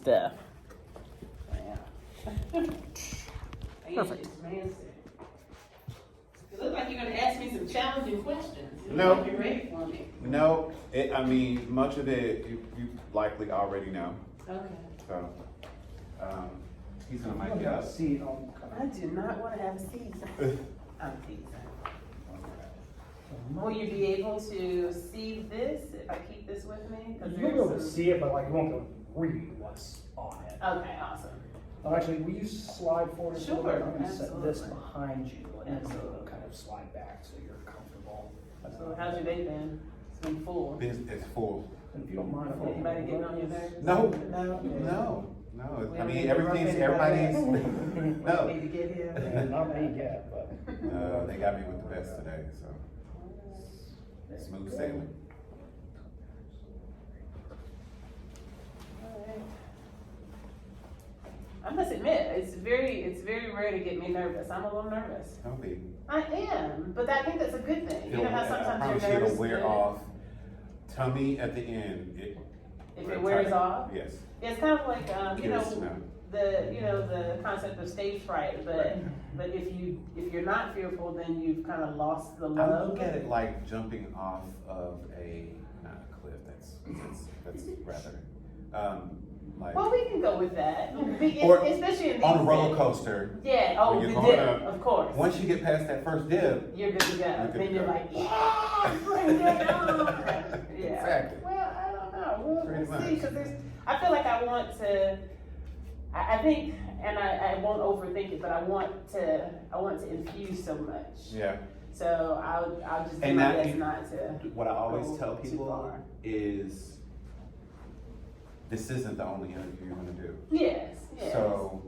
stuff. Perfect. It looks like you're gonna ask me some challenging questions. No. You're ready for me. No, I mean, much of it you likely already know. Okay. So, he's gonna You mic you got a up. seat on. I do not want to have a seat. I'm teasing. Will you be able to see this if I keep this with me? 'Cause You'll be able to see it, but like you won't be able to read what's on it. Okay, awesome. Actually, will you slide forward a little bit? Sure, I'm gonna set this absolutely. behind you and Absolutely. it'll kind of slide back so you're comfortable. So how's your day been? It's been full. It's full. If you don't mind. I'll- Anybody getting on your nerves? No. No? No, We I don't mean, need to everything's, rough everybody's, anybody up? no. Need to get here? Yeah, Not me yet, but. They got me with the best today, so smooth sailing. Alright. I must admit, it's very rare to get me nervous. I'm a little nervous. Don't be. I am, but I think that's a good thing. You know how I sometimes promise you're you nervous. it'll wear but off. Tummy at the end. If it wears off, Yes. it's kind of like Curious to know. the concept of stage fright. But if you're not fearful, then you've kind of lost the I love. look at it like jumping off of not a cliff. That's rather like Well, we can go with that, Or especially in these on a roller days. coaster. Yeah. Oh, when the you're dip, going up, of course. Once you get past that first dip, You're good to go. You're good Then to you're go. like, yeah, bring it on. Yeah. Exactly. Well, I don't know. Pretty We'll see, much. because I feel like I want to. I think, and I won't overthink it, but I want to infuse so much. yeah. So I'll just do And my that- best not to. What I always go tell too people far. is, this isn't the only interview you're gonna do. Yes. Yes. So,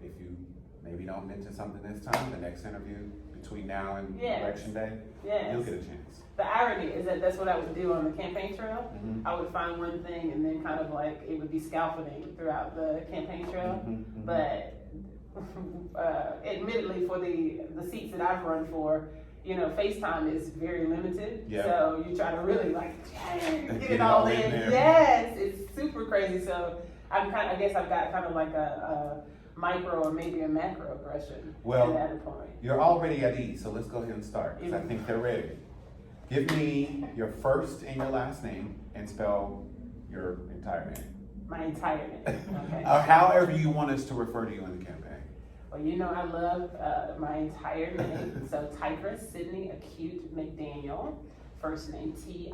if you maybe don't mention something this time, the next interview between now and Yes. election day, Yes. you'll get a chance. The irony is that that's what I would do on the campaign trail. Mhm. I would find one thing and then kind of like it would be scaffolding throughout the campaign trail. Mhm, mhm. But admittedly, for the seats that I've run for, you know, FaceTime is very limited. Yeah. So you try to really like get Get it all in in. there. Yes, it's super crazy. So I guess I've got kind of like a micro or maybe a macro aggression Well, at that point. You're already at ease, so let's go ahead and start, because I think they're ready. Give me your first and your last name and spell your entire name. My entire name. Okay. However you want us to refer to you in the campaign. Well, you know I love my entire name. So Tigress Sydney Acute McDaniel. First name Tigress,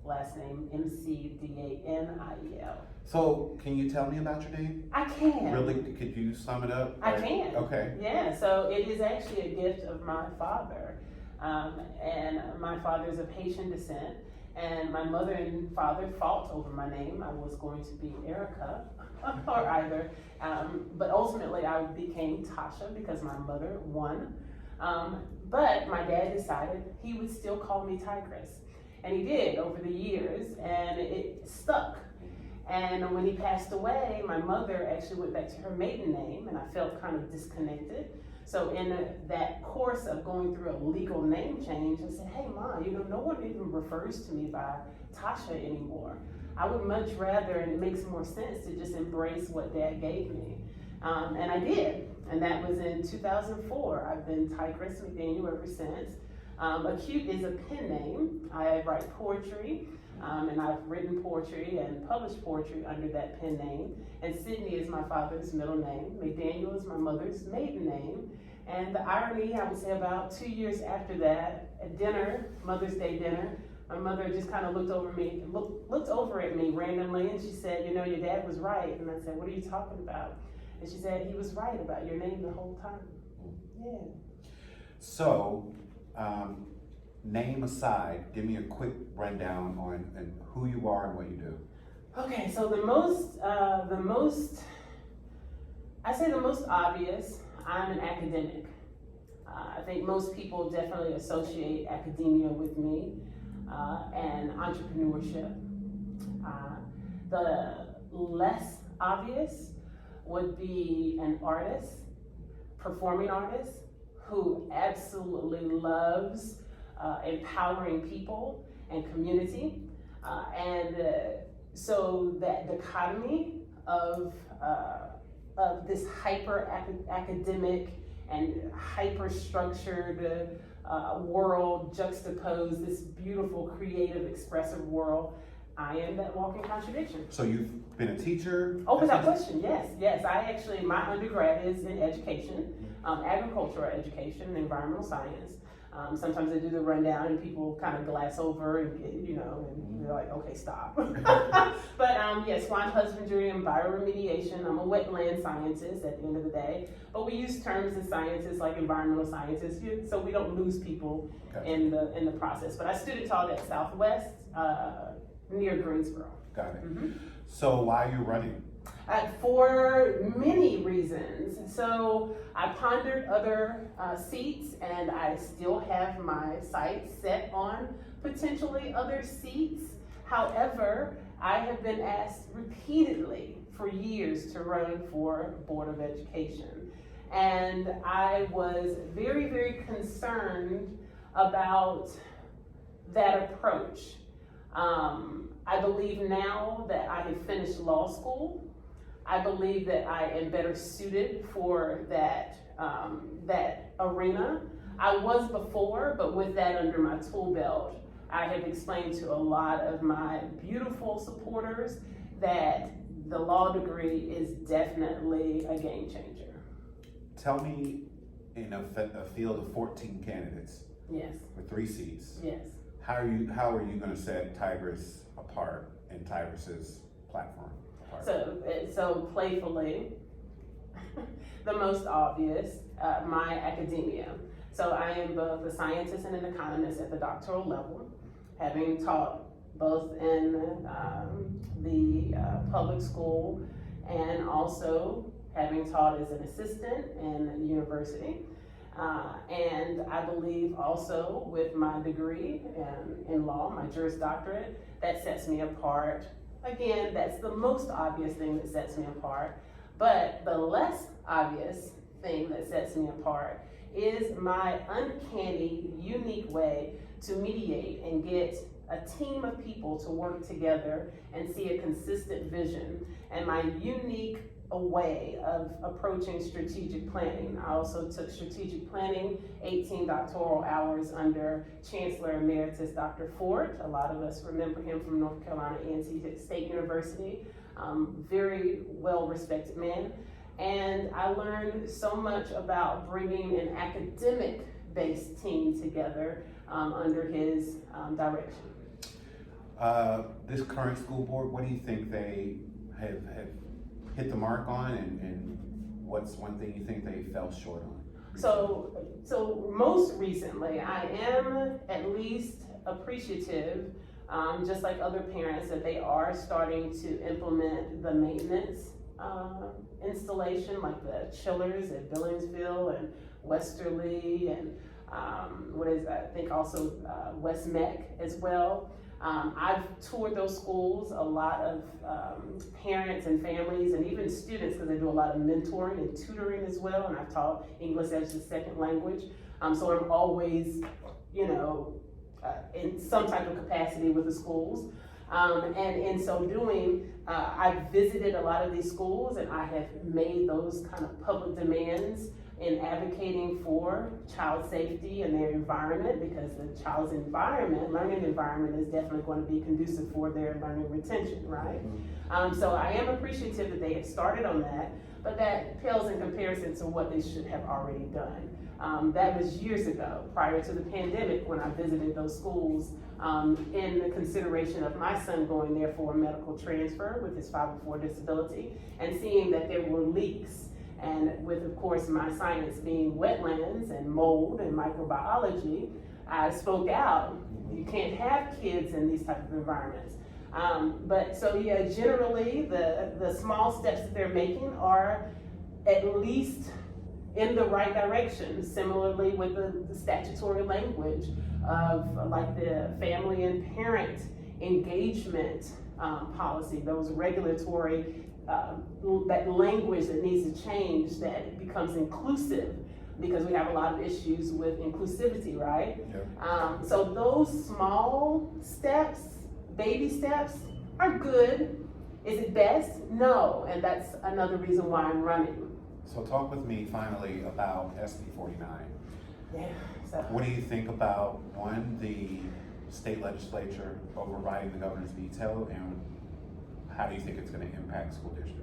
last name McDaniel. So, can you tell me about your name? I can. Really, could you sum it up? I can. Okay. Yeah, so it is actually a gift of my father. And my father is of Haitian descent. And my mother and father fought over my name. I was going to be Erica or either. But ultimately I became Tasha because my mother won. But my dad decided he would still call me Tigress. And he did over the years, and it stuck. And when he passed away, my mother actually went back to her maiden name, and I felt kind of disconnected. So in that course of going through a legal name change, I said, hey, Mom, you know, no one even refers to me by Tasha anymore. I would much rather, and it makes more sense to just embrace what Dad gave me. And I did, and that was in 2004. I've been Tigress McDaniel ever since. Acute is a pen name. I write poetry, and I've written poetry and published poetry under that pen name. And Sydney is my father's middle name. McDaniel is my mother's maiden name. And the irony, I would say about 2 years after that, at dinner, Mother's Day dinner, my mother just kind of looked over at me randomly, and she said, you know, your dad was right. And I said, what are you talking about? And she said, he was right about your name the whole time. Yeah. So, name aside, give me a quick rundown on who you are and what you do. Okay, so the most obvious, I'm an academic. I think most people definitely associate academia with me and entrepreneurship. The less obvious would be an artist, performing artist, who absolutely loves empowering people and community. And so that dichotomy of this hyper academic and hyper structured world juxtaposed this beautiful, creative, expressive world, I am that walking contradiction. So you've been a teacher? Oh, without question, yes. My undergrad is in education, agricultural education, and environmental science. Sometimes I do the rundown and people kind of glass over and get, and they're like, okay, stop. But yes, swine husbandry and bioremediation. I'm a wetland scientist at the end of the day. But we use terms in sciences like environmental sciences, so we don't lose people in the process. But I student taught at Southwest near Greensboro. Got it. Mm-hmm. So why are you running? For many reasons. So I pondered other seats, and I still have my sights set on potentially other seats. However, I have been asked repeatedly for years to run for Board of Education. And I was very, very concerned about that approach. I believe now that I have finished law school, I believe that I am better suited for that arena. I was before, but with that under my tool belt, I have explained to a lot of my beautiful supporters that the law degree is definitely a game changer. Tell me, in a field of 14 candidates, Yes. with 3 seats, Yes. how are you going to set Tigress apart and Tigress's platform apart? So playfully, the most obvious, my academia. So I am both a scientist and an economist at the doctoral level, having taught both in the public school and also having taught as an assistant in the university. And I believe also with my degree in law, my Juris Doctorate, that sets me apart. Again, that's the most obvious thing that sets me apart. But the less obvious thing that sets me apart is my uncanny, unique way to mediate and get a team of people to work together and see a consistent vision, and my unique way of approaching strategic planning. I also took strategic planning, 18 doctoral hours under Chancellor Emeritus Dr. Ford. A lot of us remember him from North Carolina A&T State University. Very well-respected man. And I learned so much about bringing an academic-based team together under his direction. This current school board, what do you think they have hit the mark on, and what's one thing you think they fell short on? So most recently, I am at least appreciative, just like other parents, that they are starting to implement the maintenance installation, like the chillers at Billingsville and Westerly, and I think also West Meck as well. I've toured those schools. A lot of parents and families and even students, because they do a lot of mentoring and tutoring as well, and I've taught English as a second language. So I'm always, in some type of capacity with the schools. And in so doing, I've visited a lot of these schools, and I have made those kind of public demands in advocating for child safety and their environment, because the child's learning environment is definitely going to be conducive for their learning retention, right? So I am appreciative that they have started on that, but that pales in comparison to what they should have already done. That was years ago, prior to the pandemic, when I visited those schools in the consideration of my son going there for a medical transfer with his 504 disability, and seeing that there were leaks. And with, of course, my science being wetlands and mold and microbiology, I spoke out. You can't have kids in these type of environments. Generally, the small steps that they're making are at least in the right direction. Similarly with the statutory language of like the family and parent engagement policy, those regulatory that language that needs to change, that it becomes inclusive, because we have a lot of issues with inclusivity, right? Yep. So those small steps, baby steps, are good. Is it best? No, and that's another reason why I'm running. So talk with me finally about SB 49. Yeah. So, What do you think about, one, the state legislature overriding the governor's veto, and how do you think it's going to impact school districts?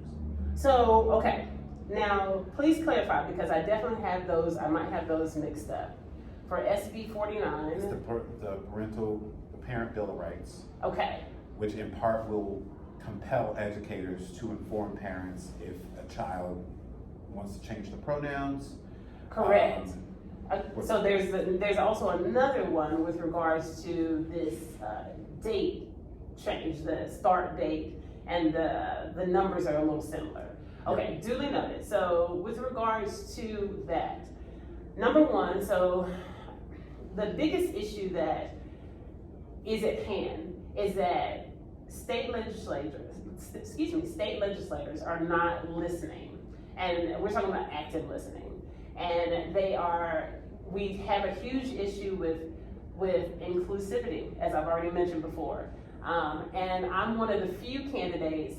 so okay. Now, please clarify, because I definitely have those, I might have those mixed up. For SB 49, It's the Parent Bill of Rights, okay, which in part will compel educators to inform parents if a child wants to change the pronouns. correct. So there's also another one with regards to this date change, the start date, and the numbers are a little similar. Okay, duly noted. So with regards to that, number one, so the biggest issue that is at hand is that state legislators are not listening. And we're talking about active listening. And we have a huge issue with inclusivity, as I've already mentioned before. And I'm one of the few candidates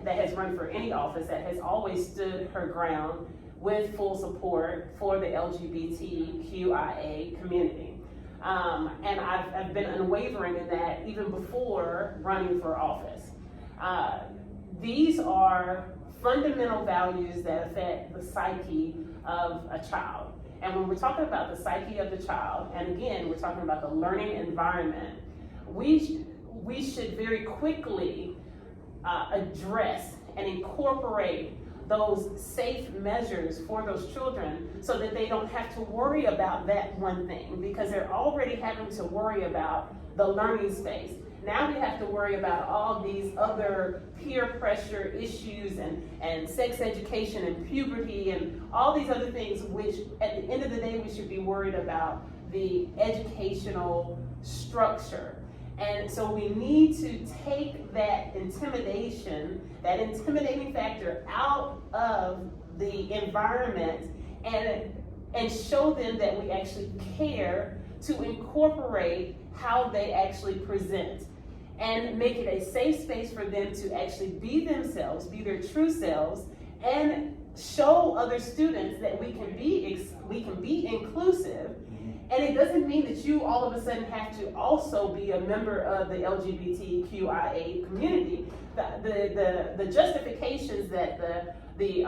that has run for any office that has always stood her ground with full support for the LGBTQIA community. And I've been unwavering in that even before running for office. These are fundamental values that affect the psyche of a child. And when we're talking about the psyche of the child, and again, we're talking about the learning environment, we should very quickly address and incorporate those safe measures for those children so that they don't have to worry about that one thing, because they're already having to worry about the learning space. Now we have to worry about all these other peer pressure issues and sex education and puberty and all these other things, which at the end of the day, we should be worried about the educational structure. And so we need to take that intimidating factor out of the environment and show them that we actually care to incorporate how they actually present and make it a safe space for them to actually be themselves, be their true selves, and show other students that we can be inclusive. And it doesn't mean that you all of a sudden have to also be a member of the LGBTQIA community. The justifications that the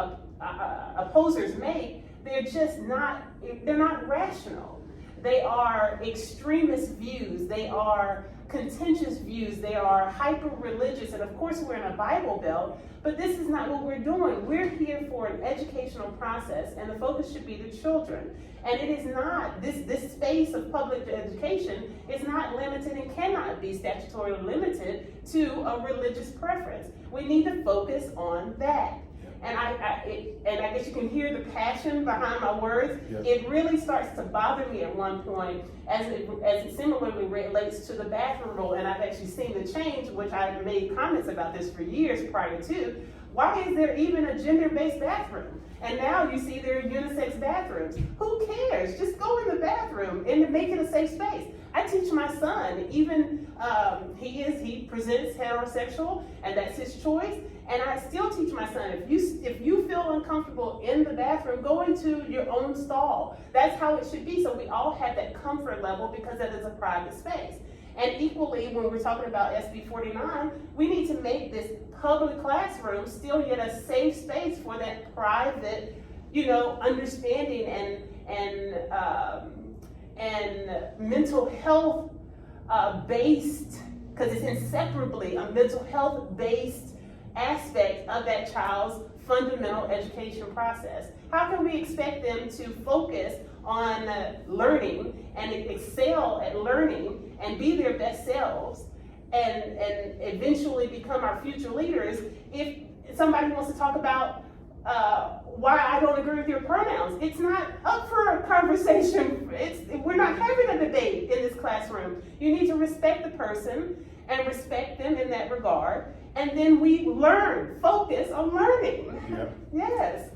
opposers make, they're not rational. They are extremist views. They are contentious views. They are hyper-religious. And of course, we're in a Bible Belt, but this is not what we're doing. We're here for an educational process, and the focus should be the children. And it is not, this space of public education is not limited and cannot be statutorily limited to a religious preference. We need to focus on that. And I guess you can hear the passion behind my words. Yes. It really starts to bother me at one point as it similarly relates to the bathroom rule. And I've actually seen the change, which I've made comments about this for years prior to. Why is there even a gender-based bathroom? And now you see there are unisex bathrooms. Who cares? Just go in the bathroom and make it a safe space. I teach my son, even he presents heterosexual, and that's his choice. And I still teach my son, if you feel uncomfortable in the bathroom, go into your own stall. That's how it should be. So we all have that comfort level because that is a private space. And equally, when we're talking about SB 49, we need to make this public classroom still yet a safe space for that private, understanding and mental health based, because it's inseparably a mental health based aspect of that child's fundamental education process. How can we expect them to focus on learning and excel at learning and be their best selves and eventually become our future leaders if somebody wants to talk about why I don't agree with your pronouns? It's not up for a conversation. We're not having a debate in this classroom. You need to respect the person and respect them in that regard. And then we focus on learning. Yep. Yes.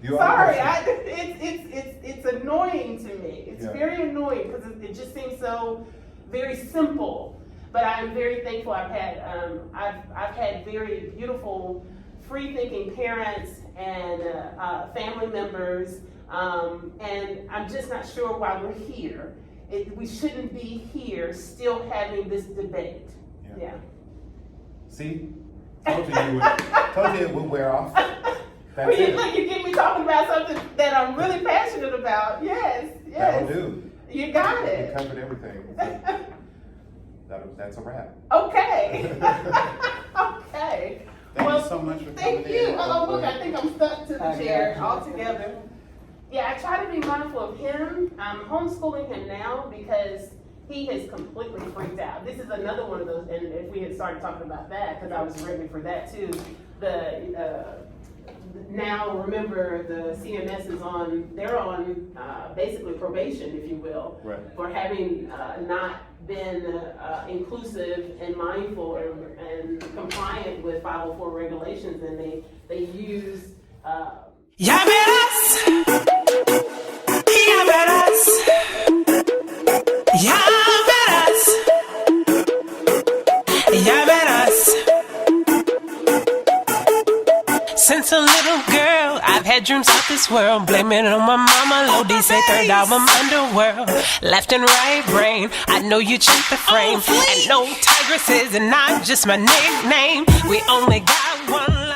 Sorry, it's annoying to me. It's very annoying because it just seems so very simple. But I'm very thankful. I've had very beautiful, free-thinking parents and family members, and I'm just not sure why we're here. We shouldn't be here still having this debate. Yeah. See? Told you it would wear off. That's Well, it. look, you get me talking about something that I'm really passionate about. Yes. That'll do. You got You it. covered everything. That's a wrap. Okay. Okay. Thank you so much for coming Thank you. in. Oh, look, I think I'm stuck to the I chair got you. altogether. Yeah, I try to be mindful of him. I'm homeschooling him now because he has completely freaked out. This is another one of those, and if we had started talking about that, because I was ready for that too, now remember the CMS is they're on basically probation, if you will, Right. for having not been inclusive and mindful and compliant with 504 regulations, and they use Ya verás, ya verás, ya verás, ya verás. Since a little girl, I've had dreams of this world. Blaming it on my mama, Lodi say third album underworld. Left and right brain, I know you checked the frame. And no Tigress is not just my nickname. We only got one.